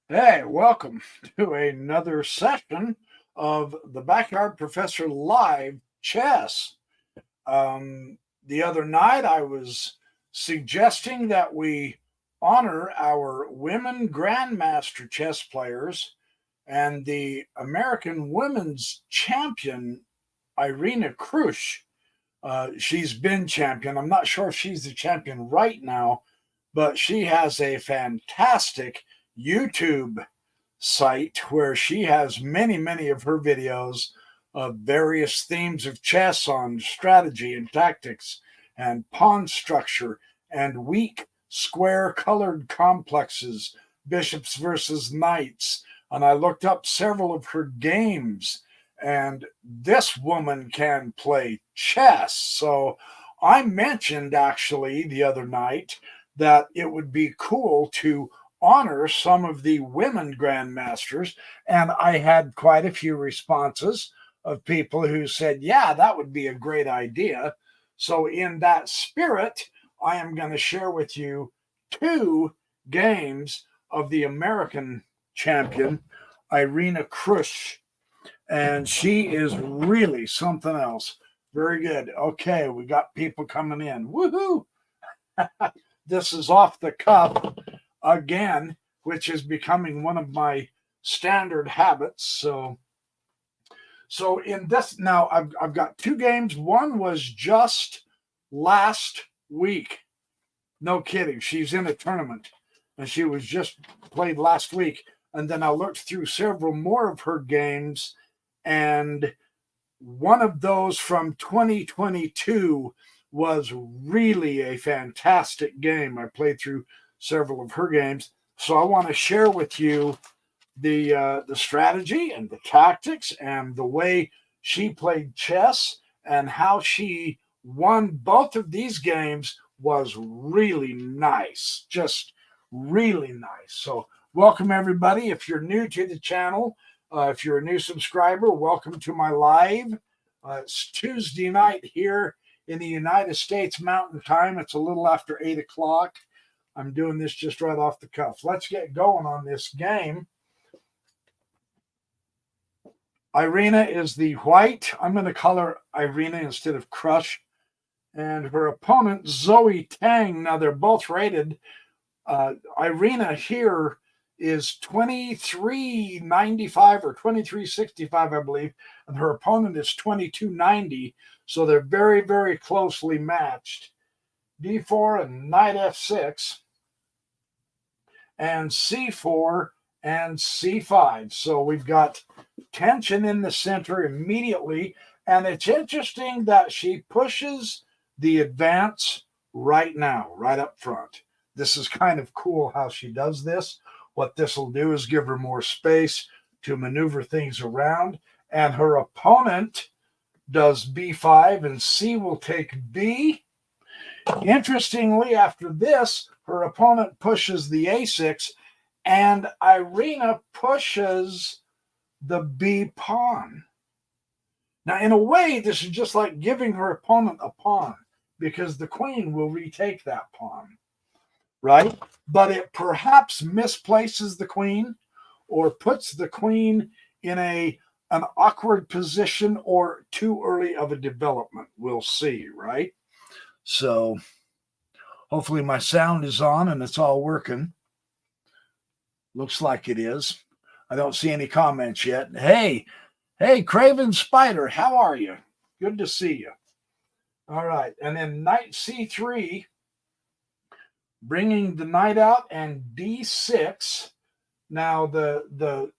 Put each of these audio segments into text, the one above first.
Hey, welcome to another session of the Backyard Professor Live Chess. The other night, I was suggesting that we honor our women Grandmaster chess players and the American women's champion, Irina Krush. She's been champion. I'm not sure if she's the champion right now, but she has a fantastic YouTube site where she has many of her videos of various themes of chess on strategy and tactics and pawn structure and weak square colored complexes, bishops versus knights. And I looked up several of her games, and this woman can play chess. So I mentioned actually the other night that it would be cool to honor some of the women grandmasters. And I had quite a few responses of people who said, yeah, that would be a great idea. So, in that spirit, I am going to share with you two games of the American champion, Irina Krush. And she is really something else. Very good. Okay, we got people coming in. Woohoo! This is off the cuff again, which is becoming one of my standard habits. So in this now, I've got two games. One was just last week. No kidding. She's in a tournament, and she was just played last week. And then I looked through several more of her games, and one of those from 2022 was really a fantastic game. I played through several of her games, so I want to share with you the strategy and the tactics and the way she played chess and how she won both of these games was really nice, just really nice. So welcome everybody. If you're new to the channel, if you're a new subscriber, welcome to my live. It's Tuesday night here in the United States Mountain Time. It's a little after 8 o'clock. I'm doing this just right off the cuff. Let's get going on this game. Irina is the white. I'm going to call her Irina instead of Krush. And her opponent, Zoe Tang. Now, they're both rated. Irina here is 2395 or 2365, I believe, and her opponent is 2290. So they're very closely matched. D4 and knight f6, and c4 and c5. So we've got tension in the center immediately, and it's interesting that she pushes the advance right now, right up front. This is kind of cool how she does this. What this will do is give her more space to maneuver things around, and her opponent does b5, and c will take b. Interestingly, after this, her opponent pushes the a6, and Irina pushes the b pawn. Now, in a way, this is just like giving her opponent a pawn because the queen will retake that pawn, right? But it perhaps misplaces the queen or puts the queen in an awkward position or too early of a development. We'll see, right? So hopefully my sound is on and it's all working. Looks like it is. I don't see any comments yet. Hey, Craven Spider, how are you? Good to see you. All right, and then knight c3, bringing the knight out, and d6. Now the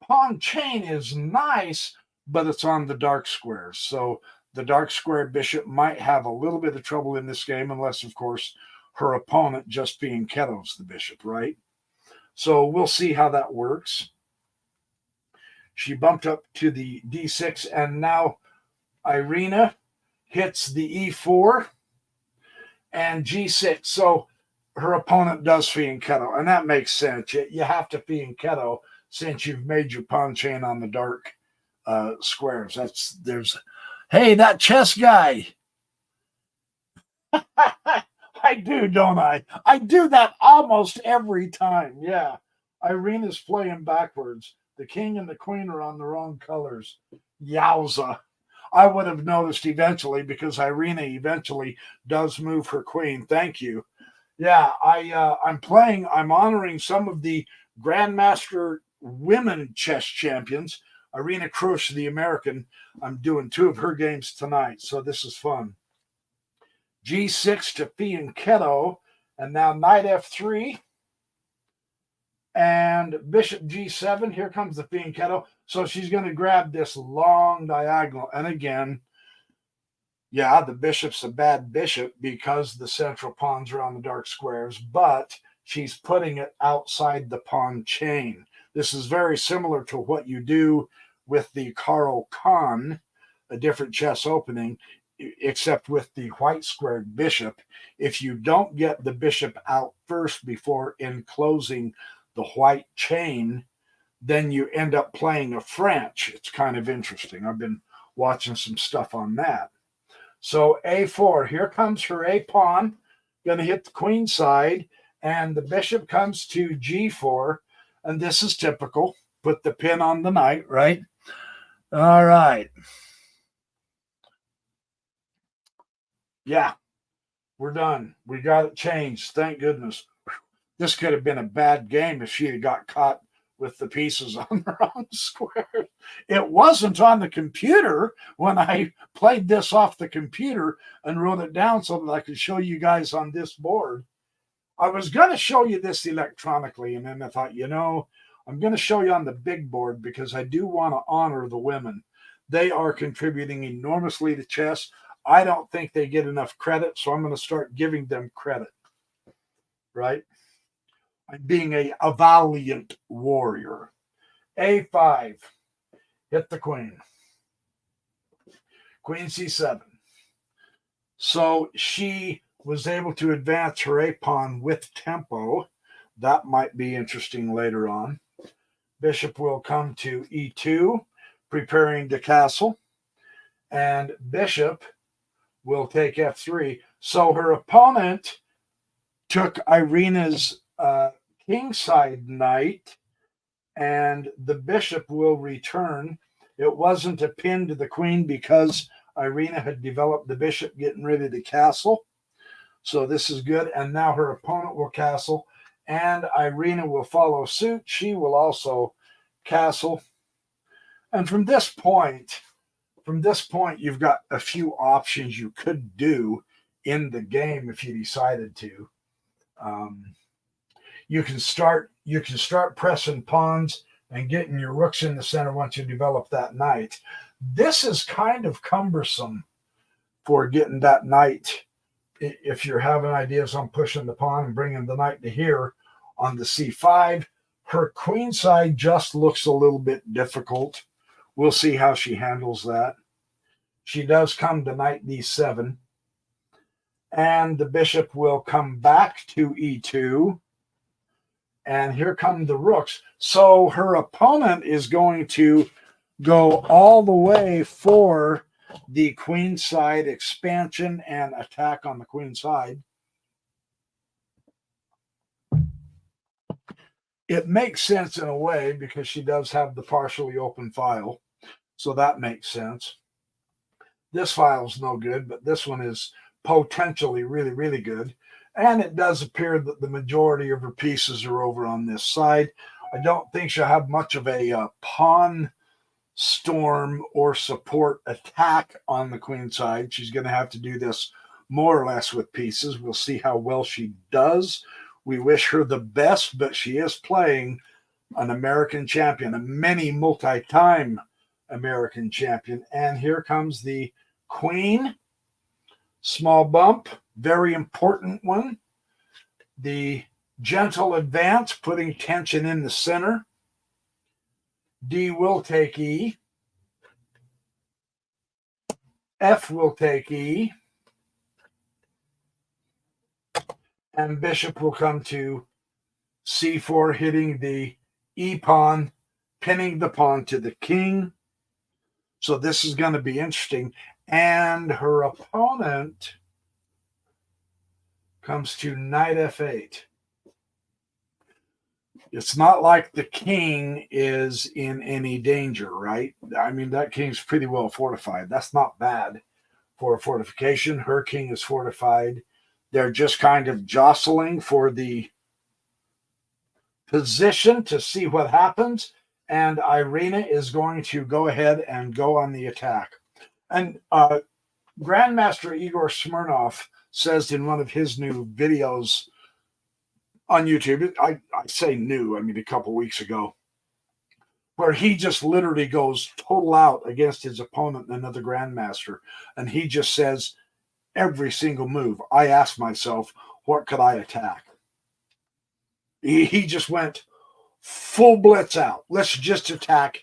pawn chain is nice, but it's on the dark squares. So the dark square bishop might have a little bit of trouble in this game, unless, of course, her opponent just being ketos the bishop, right? So we'll see how that works. She bumped up to the d6, and now Irina hits the e4 and g6. So her opponent does fianchetto, and that makes sense. You have to fianchetto since you've made your pawn chain on the dark squares. Hey, that chess guy. I do, don't I? I do that almost every time. Yeah, Irina's playing backwards. The king and the queen are on the wrong colors. Yowza. I would have noticed eventually because Irina eventually does move her queen. Thank you. Yeah, I'm playing. I'm honoring some of the Grandmaster women chess champions. Irina Krush, the American. I'm doing 2 of her games tonight, so this is fun. G6 to fianchetto, and now knight f3 and bishop g7. Here comes the fianchetto. So she's going to grab this long diagonal, and again, yeah, the bishop's a bad bishop because the central pawns are on the dark squares, but she's putting it outside the pawn chain. This is very similar to what you do with the Karl Khan, a different chess opening, except with the white squared bishop. If you don't get the bishop out first before enclosing the white chain, then you end up playing a French. It's kind of interesting. I've been watching some stuff on that. So a4, here comes her a pawn, going to hit the queen side, and the bishop comes to g4, and this is typical. Put the pin on the knight, right? All right. Yeah, we're done. We got it changed. Thank goodness. This could have been a bad game if she had got caught with the pieces on the wrong square. It wasn't on the computer when I played this off the computer and wrote it down so that I could show you guys on this board. I was going to show you this electronically, and then I thought, I'm going to show you on the big board because I do want to honor the women. They are contributing enormously to chess. I don't think they get enough credit, so I'm going to start giving them credit, right? I'm being a valiant warrior. A5, hit the queen. Queen c7. So she was able to advance her a pawn with tempo. That might be interesting later on. Bishop will come to e2, preparing to castle. And bishop will take f3. So her opponent took Irina's kingside knight, and the bishop will return. It wasn't a pin to the queen because Irina had developed the bishop getting ready to castle. So this is good. And now her opponent will castle, and Irina will follow suit. She will also castle. And from this point, you've got a few options you could do in the game if you decided to. You can start pressing pawns and getting your rooks in the center once you develop that knight. This is kind of cumbersome for getting that knight. If you're having ideas on pushing the pawn and bringing the knight to here on the c5, her queen side just looks a little bit difficult. We'll see how she handles that. She does come to knight d7, and the bishop will come back to e2. And here come the rooks. So her opponent is going to go all the way for the queen side expansion and attack on the queen side. It makes sense in a way because she does have the partially open file. So that makes sense. This file's no good, but this one is potentially really, really good. And it does appear that the majority of her pieces are over on this side. I don't think she'll have much of a pawn storm or support attack on the queen side. She's going to have to do this more or less with pieces. We'll see how well she does. We wish her the best, but she is playing an American champion, a many multi-time American champion. And here comes the queen. Small bump, very important one. The gentle advance, putting tension in the center. D will take E. F will take E. And bishop will come to C4, hitting the E pawn, pinning the pawn to the king. So this is going to be interesting. And her opponent comes to knight F8. It's not like the king is in any danger, right? I mean, that king's pretty well fortified. That's not bad for a fortification. Her king is fortified. They're just kind of jostling for the position to see what happens. And Irina is going to go ahead and go on the attack. And Grandmaster Igor Smirnov says in one of his new videos on YouTube, I say new, I mean a couple weeks ago, where he just literally goes total out against his opponent, another grandmaster, and he just says every single move. I asked myself, what could I attack? He just went full blitz out. Let's just attack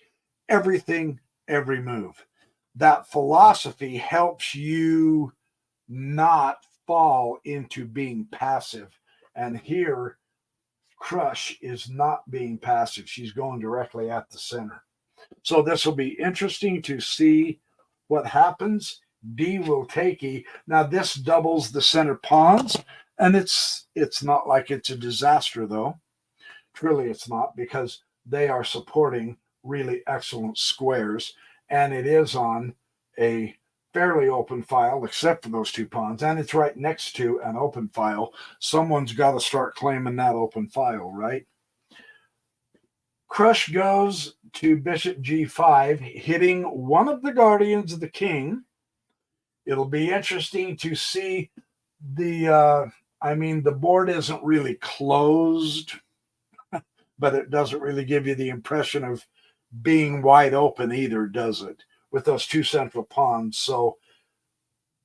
everything, every move. That philosophy helps you not fall into being passive. And here, Krush is not being passive. She's going directly at the center. So this will be interesting to see what happens. D will take E. Now this doubles the center pawns, and it's not like it's a disaster though. Truly it's not, because they are supporting really excellent squares, and it is on a fairly open file except for those two pawns, and it's right next to an open file. Someone's got to start claiming that open file, right? Krush goes to bishop g5, hitting one of the guardians of the king. It'll be interesting to see the the board isn't really closed, but it doesn't really give you the impression of being wide open either, does it? With those two central pawns. So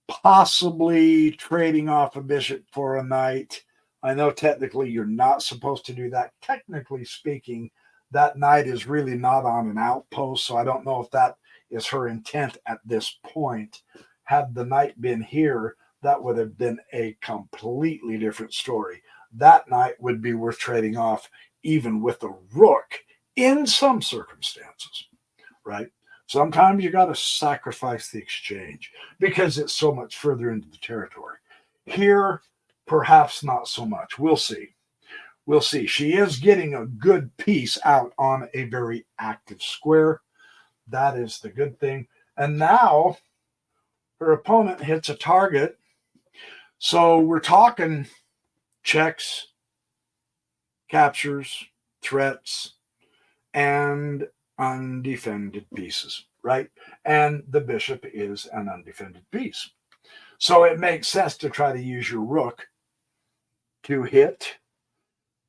possibly trading off a bishop for a knight. I know technically you're not supposed to do that. Technically speaking, that knight is really not on an outpost, so I don't know if that is her intent at this point. Had the knight been here, that would have been a completely different story. That knight would be worth trading off even with a rook in some circumstances, right? Sometimes you got to sacrifice the exchange because it's so much further into the territory. Here, perhaps not so much. We'll see. We'll see. She is getting a good piece out on a very active square. That is the good thing. And now her opponent hits a target. So we're talking checks, captures, threats, and undefended pieces, right? And the bishop is an undefended piece. So it makes sense to try to use your rook to hit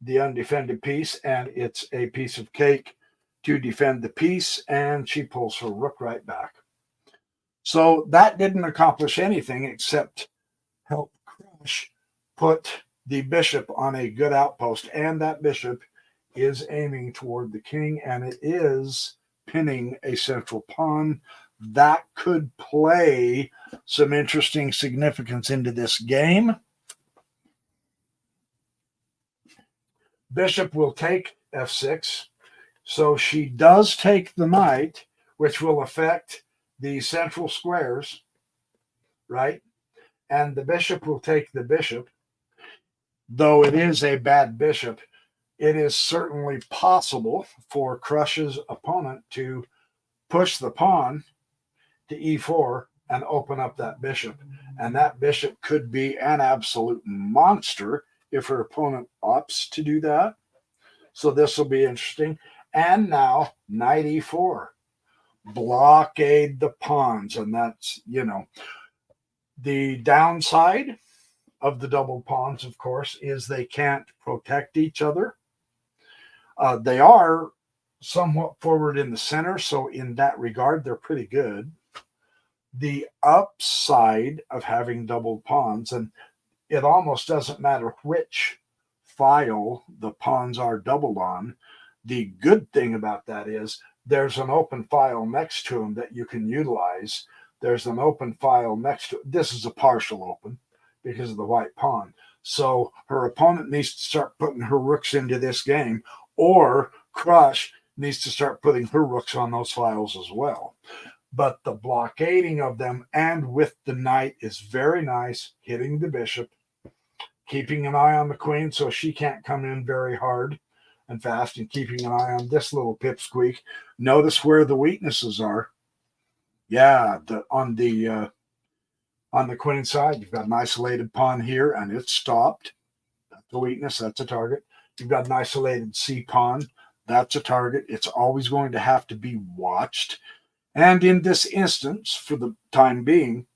the undefended piece, and it's a piece of cake to defend the piece, and she pulls her rook right back. So that didn't accomplish anything except help Krush put the bishop on a good outpost, and that bishop is aiming toward the king, and it is pinning a central pawn. That could play some interesting significance into this game. Bishop will take f6. So she does take the knight, which will affect the central squares, right? And the bishop will take the bishop. Though it is a bad bishop, it is certainly possible for Krush's opponent to push the pawn to e4 and open up that bishop. And that bishop could be an absolute monster if her opponent opts to do that. So this will be interesting. And now knight e4. Blockade the pawns. And that's, the downside of the double pawns, of course, is they can't protect each other. They are somewhat forward in the center, so in that regard, they're pretty good. The upside of having double pawns, and it almost doesn't matter which file the pawns are doubled on. The good thing about that is there's an open file next to them that you can utilize. There's an open file next to it. This is a partial open because of the white pawn. So her opponent needs to start putting her rooks into this game, or Krush needs to start putting her rooks on those files as well. But the blockading of them and with the knight is very nice, hitting the bishop, keeping an eye on the queen so she can't come in very hard. and fast and keeping an eye on this little pipsqueak. Notice where the weaknesses are. Yeah, on the queen side, you've got an isolated pawn here, and it's stopped. That's a weakness. That's a target. You've got an isolated C pawn. That's a target. It's always going to have to be watched. And in this instance, for the time being,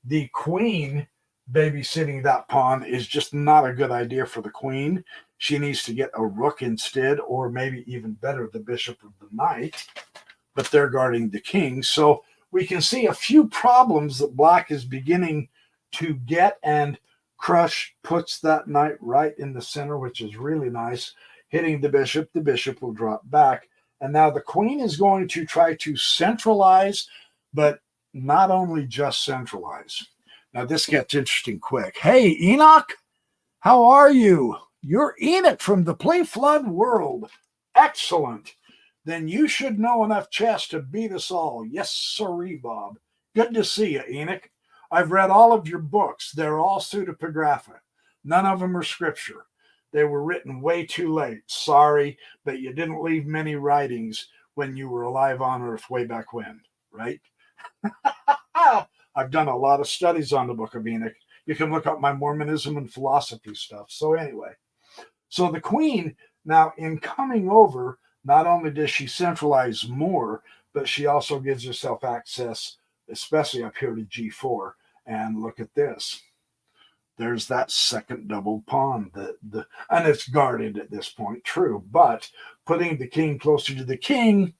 the queen babysitting that pawn is just not a good idea for the queen. She needs to get a rook instead, or maybe even better, the bishop or the knight. But they're guarding the king. So we can see a few problems that black is beginning to get, and Krush puts that knight right in the center, which is really nice. Hitting the bishop will drop back. And now the queen is going to try to centralize, but not only just centralize. Now this gets interesting quick. Hey, Enoch, how are you? You're Enoch from the Play Flood world. Excellent. Then you should know enough chess to beat us all. Yes, sirree, Bob. Good to see you, Enoch. I've read all of your books. They're all pseudepigrapha. None of them are scripture. They were written way too late. Sorry, but you didn't leave many writings when you were alive on Earth way back when, right? I've done a lot of studies on the Book of Enoch. You can look up my Mormonism and philosophy stuff. So anyway, so the queen, now in coming over, not only does she centralize more, but she also gives herself access, especially up here to G4. And look at this. There's that second double pawn. And it's guarded at this point, true. But putting the king closer to the king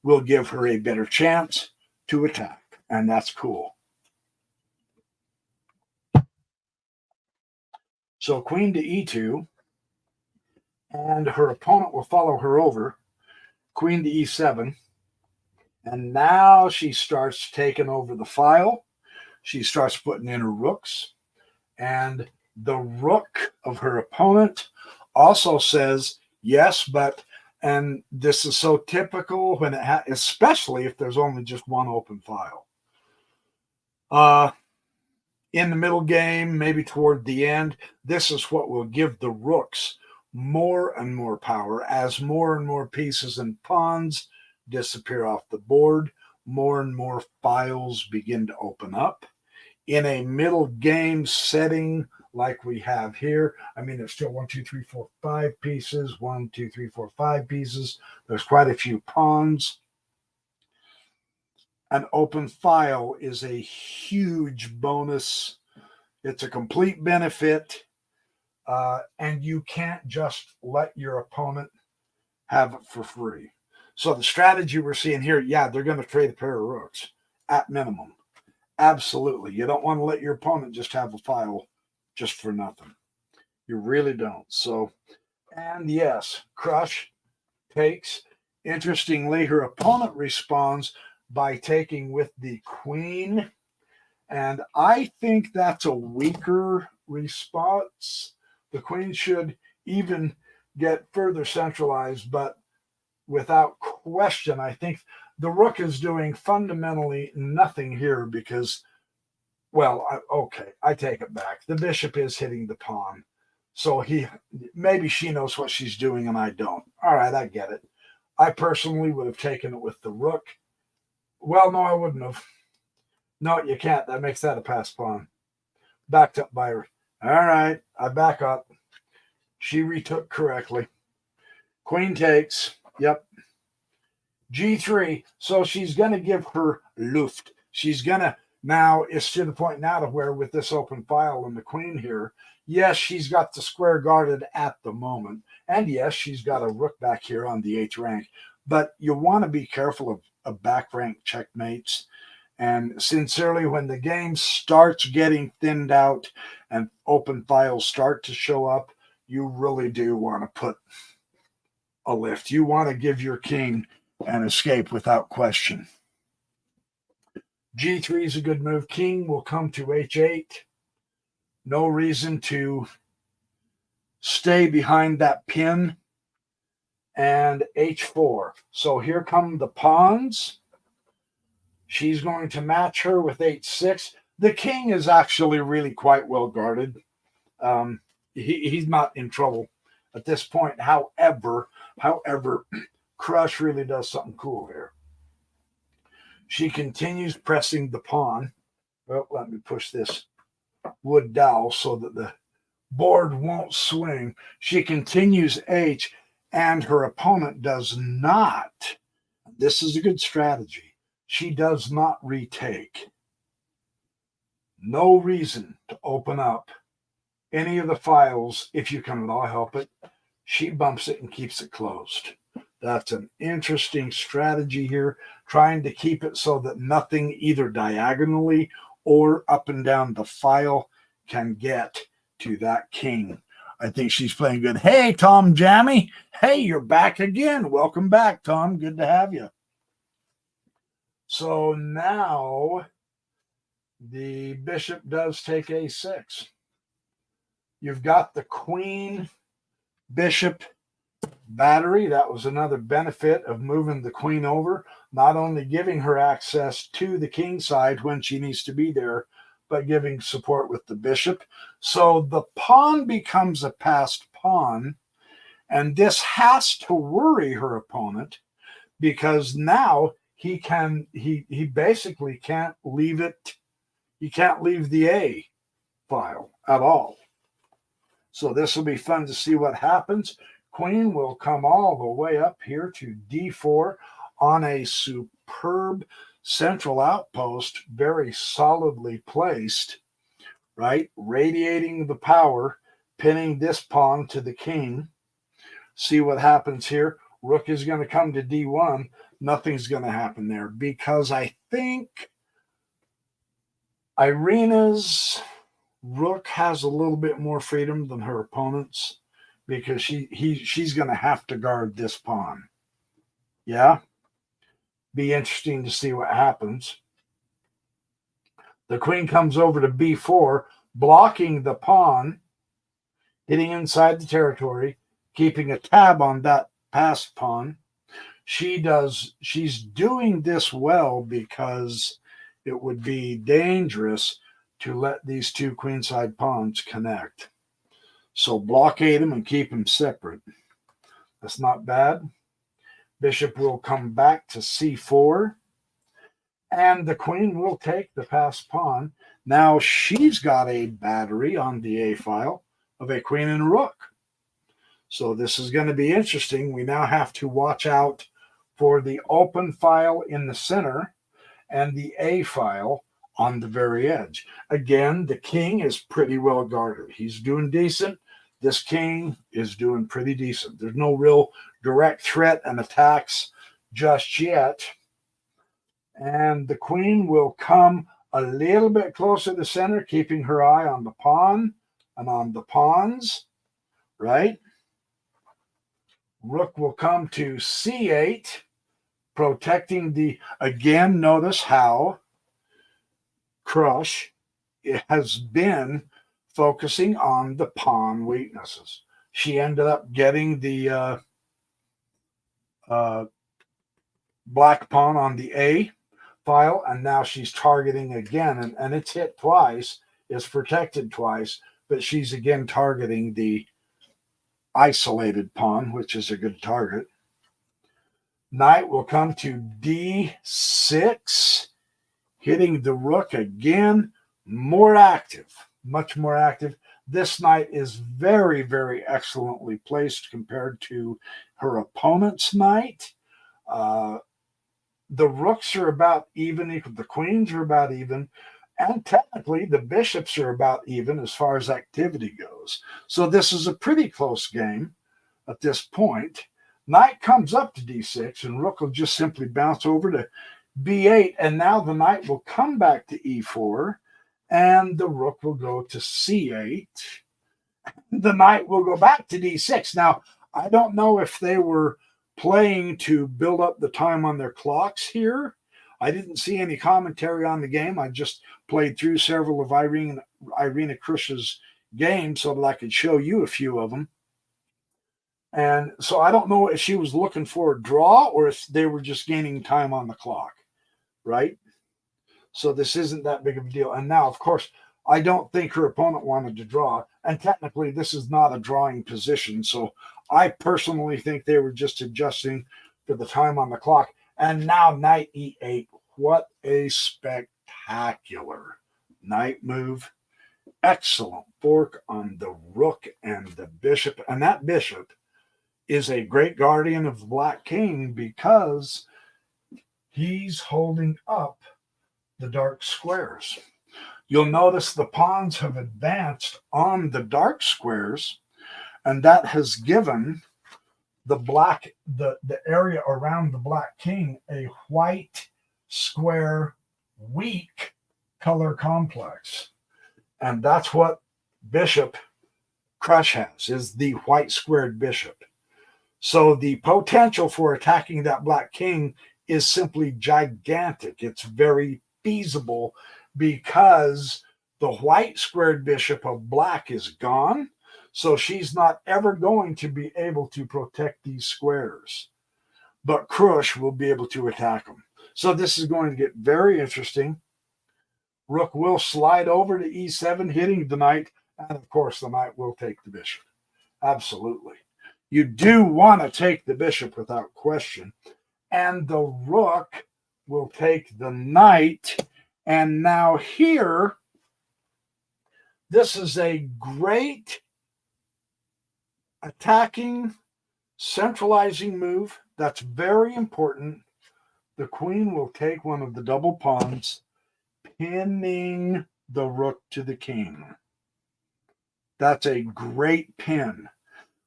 will give her a better chance to attack. And that's cool. So queen to E2. And her opponent will follow her over. Queen to E7. And now she starts taking over the file. She starts putting in her rooks. And the rook of her opponent also says, yes, but, and this is so typical when especially if there's only just one open file. In the middle game, maybe toward the end, this is what will give the rooks more and more power as more and more pieces and pawns disappear off the board. More and more files begin to open up. In a middle game setting like we have here, I mean, there's still 1, 2, 3, 4, 5 pieces, 1, 2, 3, 4, 5 pieces. There's quite a few pawns. An open file is a huge bonus. It's a complete benefit. And you can't just let your opponent have it for free. So the strategy we're seeing here, yeah, they're going to trade a pair of rooks at minimum. Absolutely. You don't want to let your opponent just have a file just for nothing. You really don't. So, and yes, Krush takes. Interestingly, her opponent responds by taking with the queen. And I think that's a weaker response. The queen should even get further centralized, but without question, I think the rook is doing fundamentally nothing here because, well, okay, I take it back. The bishop is hitting the pawn. So maybe she knows what she's doing and I don't. All right, I get it. I personally would have taken it with the rook. Well, no, I wouldn't have. No, you can't. That makes that a pass pawn. Backed up by her. All right, I back up. She retook correctly. Queen takes. Yep. G3. So she's going to give her Luft. She's going to, now it's to the point now to where with this open file and the queen here, yes, she's got the square guarded at the moment. And yes, she's got a rook back here on the 8th rank. But you want to be careful of back rank checkmates. And sincerely, when the game starts getting thinned out and open files start to show up, you really do want to put a lift. You want to give your king an escape without question. G3 is a good move. King will come to H8. No reason to stay behind that pin. And H4. So here come the pawns. She's going to match her with H6. The king is actually really quite well guarded. He's not in trouble at this point. However, Krush really does something cool here. She continues pressing the pawn. Well, let me push this wood dowel so that the board won't swing. She continues H, and her opponent does not. This is a good strategy. She does not retake. No reason to open up any of the files if you can at all help it. She bumps it and keeps it closed. That's an interesting strategy here, trying to keep it so that nothing either diagonally or up and down the file can get to that king. I think she's playing good. Hey, Tom Jammy. Hey, you're back again. Welcome back, Tom. Good to have you. So now the bishop does take a6. You've got the queen bishop battery. That was another benefit of moving the queen over, not only giving her access to the king side when she needs to be there, but giving support with the bishop. So the pawn becomes a passed pawn, and this has to worry her opponent because now he basically can't leave it. He can't leave the A file at all. So this will be fun to see what happens. Queen will come all the way up here to D4 on a superb central outpost, very solidly placed, right? Radiating the power, pinning this pawn to the king. See what happens here. Rook is going to come to D1. Nothing's going to happen there because I think Irina's rook has a little bit more freedom than her opponent's because she's going to have to guard this pawn. Yeah? Be interesting to see what happens. The queen comes over to B4, blocking the pawn, hitting inside the territory, keeping a tab on that passed pawn. She's doing this well because it would be dangerous to let these two queenside pawns connect. So blockade them and keep them separate. That's not bad. Bishop will come back to C4, and the queen will take the passed pawn. Now she's got a battery on the A file of a queen and a rook. So this is going to be interesting. We now have to watch out for the open file in the center and the A file on the very edge. Again, the king is pretty well guarded. He's doing decent. This king is doing pretty decent. There's no real direct threat and attacks just yet. And the queen will come a little bit closer to the center, keeping her eye on the pawn and on the pawns, right? Rook will come to C8, protecting the, again, notice how Krush has been focusing on the pawn weaknesses. She ended up getting the black pawn on the A file, and now she's targeting again, and it's hit twice, it's protected twice, but she's again targeting the isolated pawn, which is a good target. Knight will come to D6, hitting the rook again, more active, much more active. This knight is very, very excellently placed compared to her opponent's knight. The rooks are about even, the queens are about even, and technically the bishops are about even as far as activity goes. So this is a pretty close game at this point. Knight comes up to D6, and rook will just simply bounce over to B8, and now the knight will come back to E4, and the rook will go to C8. The knight will go back to D6. Now, I don't know if they were playing to build up the time on their clocks here. I didn't see any commentary on the game. I just played through several of Irina Krush's games so that I could show you a few of them. And so I don't know if she was looking for a draw or if they were just gaining time on the clock, right? So this isn't that big of a deal. And now, of course, I don't think her opponent wanted to draw. And technically, this is not a drawing position. So I personally think they were just adjusting for the time on the clock. And now knight e8. What a spectacular knight move. Excellent fork on the rook and the bishop. And that bishop is a great guardian of the black king because he's holding up the dark squares. You'll notice the pawns have advanced on the dark squares, and that has given the black, the area around the black king, a white square weak color complex. And that's what Bishop Krush has, is the white squared bishop. So the potential for attacking that black king is simply gigantic. It's very feasible because the white squared bishop of black is gone. So she's not ever going to be able to protect these squares. But Krush will be able to attack them. So this is going to get very interesting. Rook will slide over to e7, hitting the knight. And of course, the knight will take the bishop. Absolutely. You do want to take the bishop without question. And the rook will take the knight. And now here, this is a great attacking, centralizing move. That's very important. The queen will take one of the double pawns, pinning the rook to the king. That's a great pin.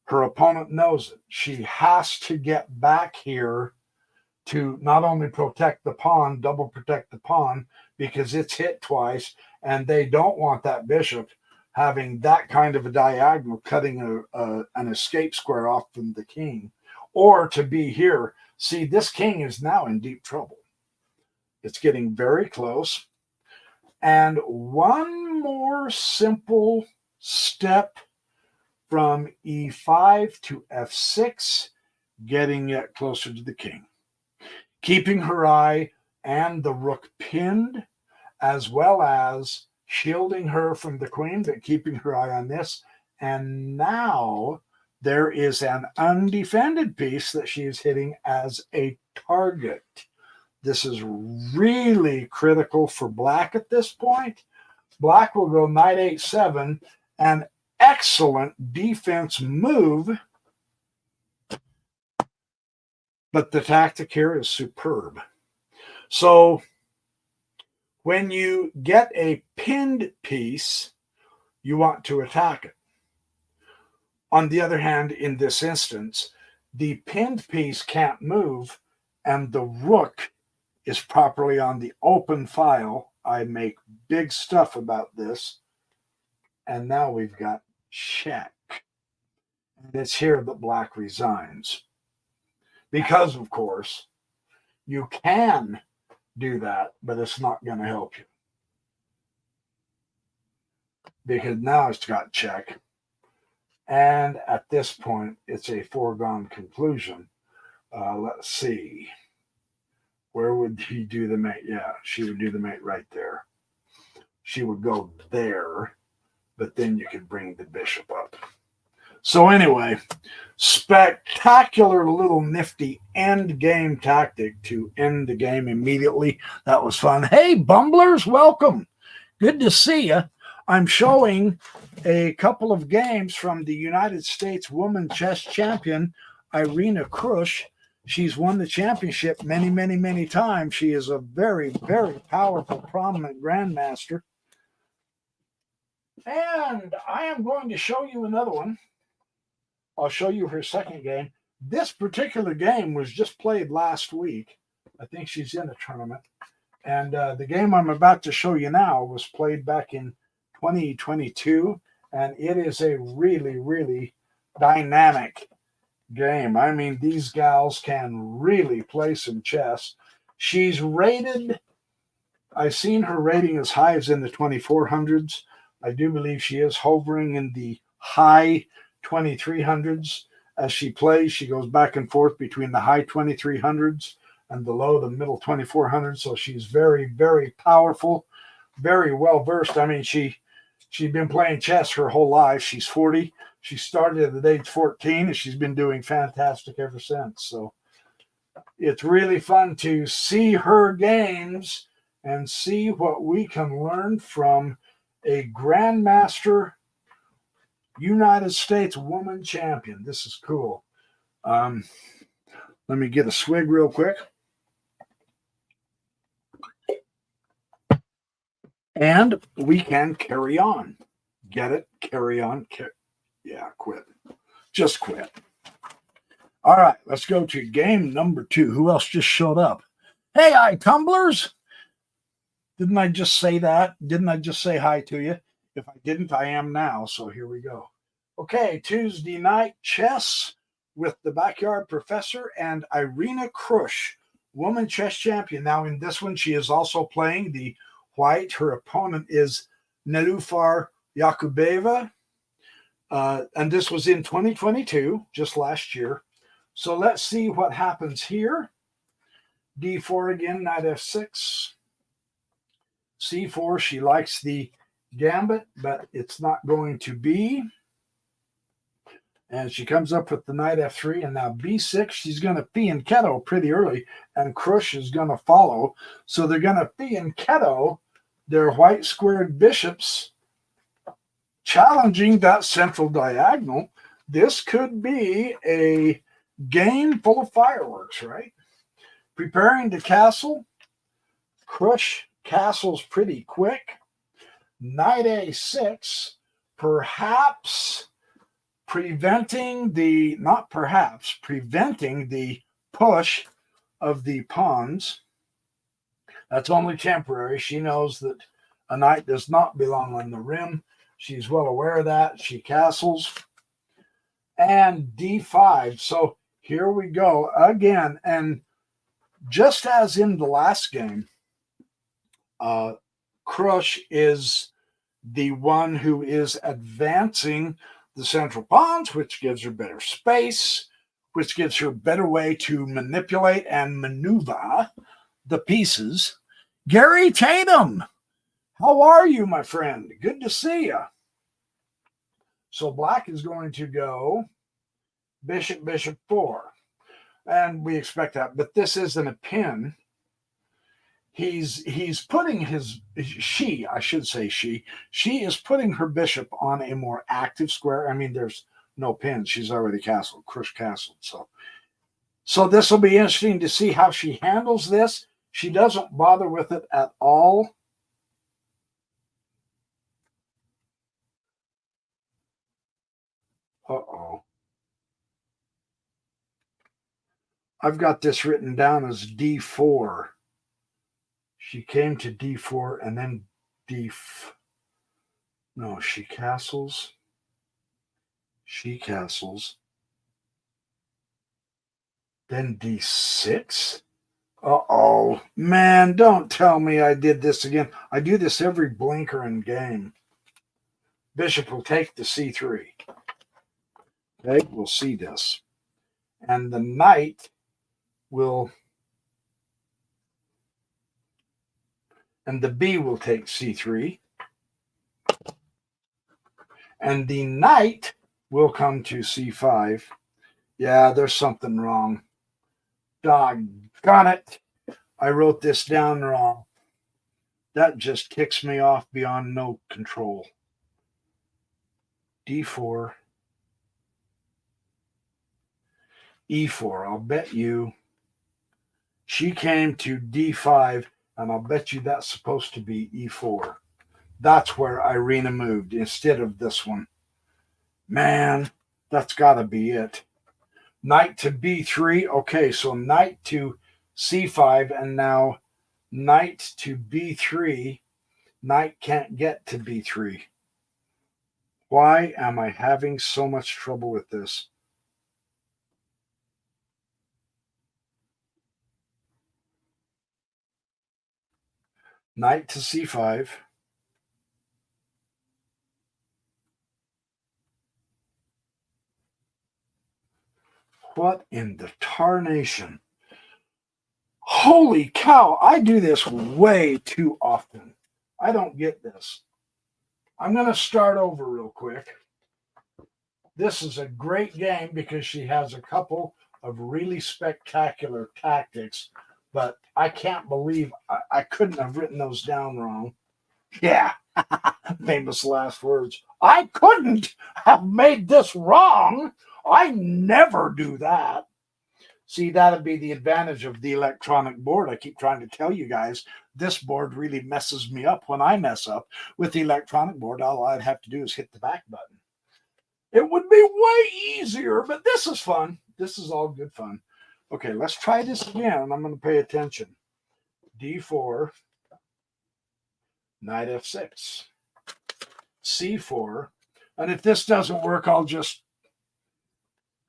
Her opponent knows it. She has to get back here to not only protect the pawn, double protect the pawn, because it's hit twice, and they don't want that bishop having that kind of a diagonal, cutting an escape square off from the king, or to be here. See, this king is now in deep trouble. It's getting very close. And one more simple step from e5 to f6, getting it closer to the king. Keeping her eye and the rook pinned, as well as shielding her from the queen, but keeping her eye on this. And now there is an undefended piece that she is hitting as a target. This is really critical for black at this point. Black will go knight h7, an excellent defense move, but the tactic here is superb. So when you get a pinned piece, you want to attack it. On the other hand, in this instance, the pinned piece can't move, and the rook is properly on the open file. I make big stuff about this. And now we've got check. And it's here that black resigns. Because, of course, you can do that, but it's not going to help you. Because now it's got check. And at this point, it's a foregone conclusion. Let's see. Where would he do the mate? Yeah, she would do the mate right there. She would go there, but then you could bring the bishop up. So anyway, spectacular little nifty end game tactic to end the game immediately. That was fun. Hey, Bumblers, welcome. Good to see you. I'm showing a couple of games from the United States Woman Chess Champion, Irina Krush. She's won the championship many, many, many times. She is a very, very powerful, prominent grandmaster. And I am going to show you another one. I'll show you her second game. This particular game was just played last week. I think she's in a tournament. And the game I'm about to show you now was played back in 2022. And it is a really, really dynamic game. I mean, these gals can really play some chess. She's rated, I've seen her rating as high as in the 2400s. I do believe she is hovering in the high 2300s. As she plays, she goes back and forth between the high 2300s and the low, the middle 2400s. So she's very, very powerful, very well versed. I mean, she She's been playing chess her whole life. She's 40. She started at age 14, and she's been doing fantastic ever since. So it's really fun to see her games and see what we can learn from a Grandmaster United States woman champion. This is cool. Let me get a swig real quick. And we can carry on. Get it? Carry on. Yeah, quit. Just quit. All right, let's go to game number 2. Who else just showed up? Hey, tumblers. Didn't I just say that? Didn't I just say hi to you? If I didn't, I am now. So here we go. Okay, Tuesday night chess with the Backyard Professor and Irina Krush, woman chess champion. Now in this one, she is also playing the white. Her opponent is Nelufar Yakubeva. And this was in 2022, just last year. So let's see what happens here. D4 again, knight f6. C4, she likes the gambit, but it's not going to be. And she comes up with the knight f3, and now b6. She's going to fianchetto pretty early, and Krush is going to follow. So they're going to fianchetto their white squared bishops, challenging that central diagonal. This could be a game full of fireworks, right? Preparing to castle. Krush castles pretty quick. Knight a6, perhaps preventing the push of the pawns. That's only temporary. She knows that a knight does not belong on the rim. She's well aware of that. She castles. And d5. So here we go again. And just as in the last game, Krush is the one who is advancing the central pawns, which gives her better space, which gives her a better way to manipulate and maneuver the pieces. Gary Tatum, how are you, my friend? Good to see you. So black is going to go bishop, bishop 4. And we expect that, but this isn't a pin. He's putting she is putting her bishop on a more active square. I mean, there's no pin. She's already castled, Krush castled. So this will be interesting to see how she handles this. She doesn't bother with it at all. Uh-oh. I've got this written down as D4. She came to D4 and then no, she castles. She castles. Then D6. Uh-oh. Man, don't tell me I did this again. I do this every blinker in game. Bishop will take the C3. Okay, we'll see this. And the knight will, and the B will take C3. And the knight will come to C5. Yeah, there's something wrong. Doggone it. I wrote this down wrong. That just ticks me off beyond no control. D4. E4. I'll bet you she came to D5, and I'll bet you that's supposed to be E4. That's where Irina moved instead of this one. Man, that's got to be it. Knight to B3. Okay, so knight to C5, and now knight to B3. Knight can't get to B3. Why am I having so much trouble with this? Knight to C5. What in the tarnation? Holy cow, I do this way too often. I don't get this. I'm going to start over real quick. This is a great game because she has a couple of really spectacular tactics, but I can't believe I couldn't have written those down wrong. Yeah, famous last words. I couldn't have made this wrong. I never do that. See, that'd be the advantage of the electronic board. I keep trying to tell you guys, this board really messes me up when I mess up. With the electronic board, all I'd have to do is hit the back button. It would be way easier, but this is fun. This is all good fun. Okay, let's try this again. I'm going to pay attention. D4, knight F6, C4. And if this doesn't work, I'll just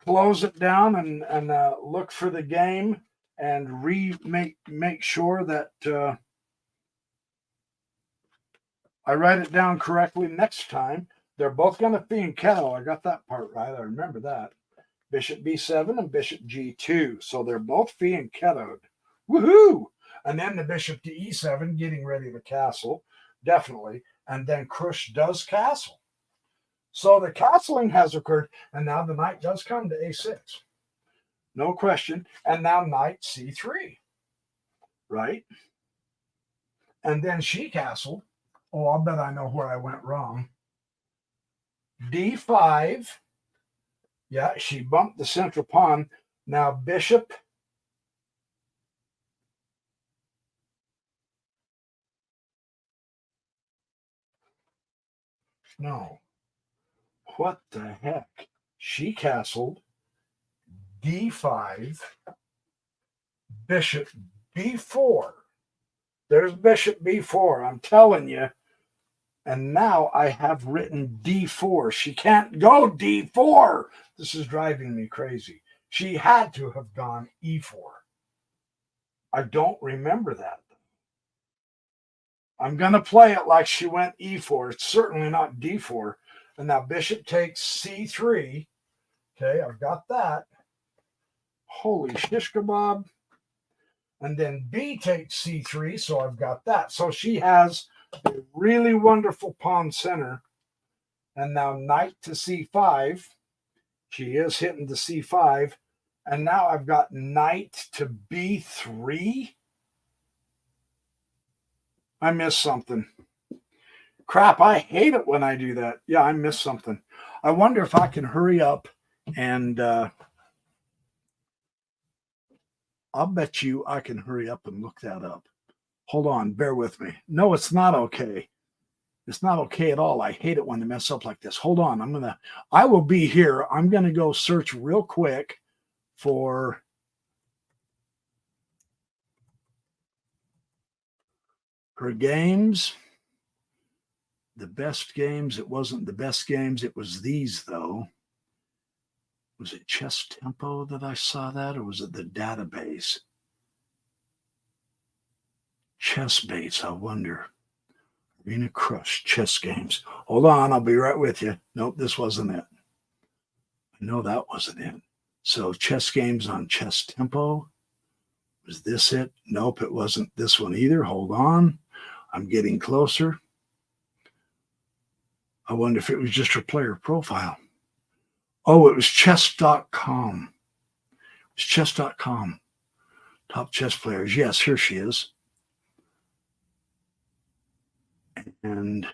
close it down and look for the game and make sure that I write it down correctly next time. They're both going to fianchetto. I got that part right. I remember that. Bishop B7 and Bishop G2. So they're both fianchettoed. Woohoo! And then the Bishop to E7, getting ready to castle. Definitely. And then Krush does castle. So the castling has occurred. And now the knight does come to A6. No question. And now knight C3. Right? And then she castled. Oh, I'll bet I know where I went wrong. D5. Yeah, she bumped the central pawn. Now bishop. No. What the heck? She castled. D5. Bishop B4. There's bishop B4. I'm telling you. And now I have written D4. She can't go D4. This is driving me crazy. She had to have gone E4. I don't remember that. I'm going to play it like she went E4. It's certainly not D4. And now bishop takes C3. Okay, I've got that. Holy shish kebab. And then B takes C3, so I've got that. So she has a really wonderful pawn center. And now knight to C5. She is hitting the C5. And now I've got knight to B3. I missed something. Crap, I hate it when I do that. Yeah, I missed something. I wonder if I can hurry up and I'll bet you I can hurry up and look that up. Hold on, bear with me. No, it's not okay. It's not okay at all. I hate it when they mess up like this. Hold on, I will be here. I'm gonna go search real quick for her games. The best games. It wasn't the best games. It was these, though. Was it Chess Tempo that I saw that, or was it the database? Chess Bates, I wonder. Irina Krush, chess games. Hold on, I'll be right with you. Nope, this wasn't it. I know that wasn't it. So chess games on Chess Tempo. Was this it? Nope, it wasn't this one either. Hold on. I'm getting closer. I wonder if it was just her player profile. Oh, it was chess.com. It's chess.com. Top chess players. Yes, here she is. And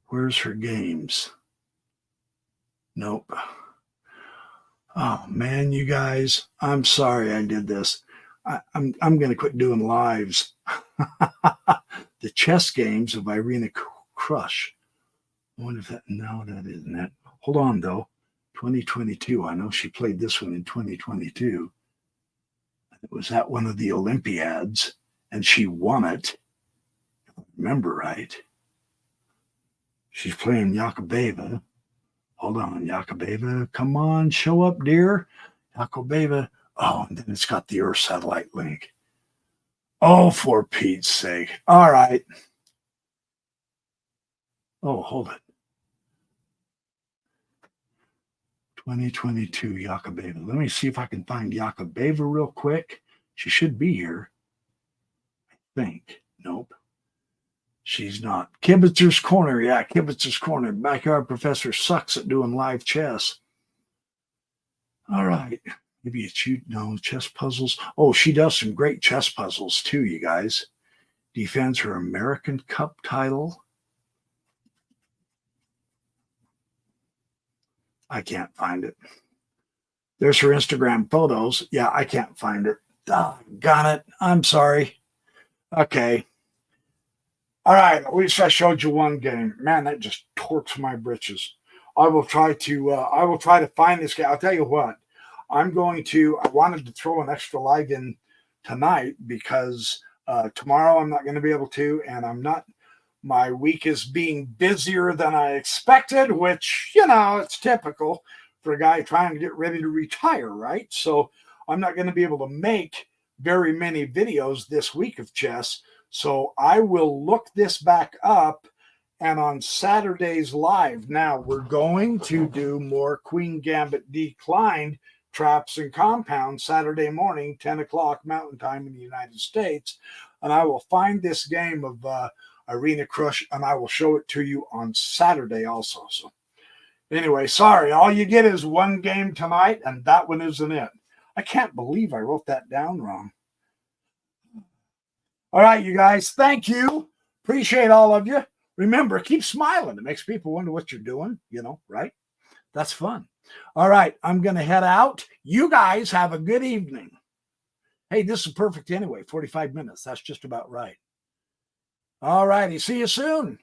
where's her games? Nope. Oh, man, you guys. I'm sorry I did this. I'm going to quit doing lives. The chess games of Irina Krush. I wonder if that, no, that isn't it. Hold on, though. 2022. I know she played this one in 2022. It was at one of the Olympiads, and she won it. If I remember right. She's playing Yakubeva. Hold on, Yakubeva. Come on, show up, dear. Yakubeva. Oh, and then it's got the Earth satellite link. Oh, for Pete's sake. All right. Oh, hold it. 2022 Yakubeva. Let me see if I can find Yakubeva real quick. She should be here. I think. Nope. She's not. Kibitzer's Corner. Yeah, Kibitzer's Corner. Backyard Professor sucks at doing live chess. All right. Maybe it's you. No, chess puzzles. Oh, she does some great chess puzzles too, you guys. Defends her American Cup title. I can't find it. There's her Instagram photos. Yeah, I can't find it. Got it. I'm sorry. Okay. All right. At least I showed you one game. Man, that just torques my britches. I will try to find this guy. I'll tell you what. I wanted to throw an extra live in tonight because tomorrow I'm not going to be able to, and my week is being busier than I expected, which, it's typical for a guy trying to get ready to retire, right? So I'm not going to be able to make very many videos this week of chess. So I will look this back up, and on Saturday's live, now we're going to do more Queen Gambit Declined traps and compounds Saturday morning, 10 o'clock Mountain Time in the United States. And I will find this game of Irina Krush, and I will show it to you on Saturday also. So anyway, sorry, all you get is one game tonight, and that one isn't it. I can't believe I wrote that down wrong. All right, you guys, thank you. Appreciate all of you. Remember, keep smiling. It makes people wonder what you're doing, right? That's fun. All right, I'm going to head out. You guys have a good evening. Hey, this is perfect anyway, 45 minutes. That's just about right. All righty, see you soon.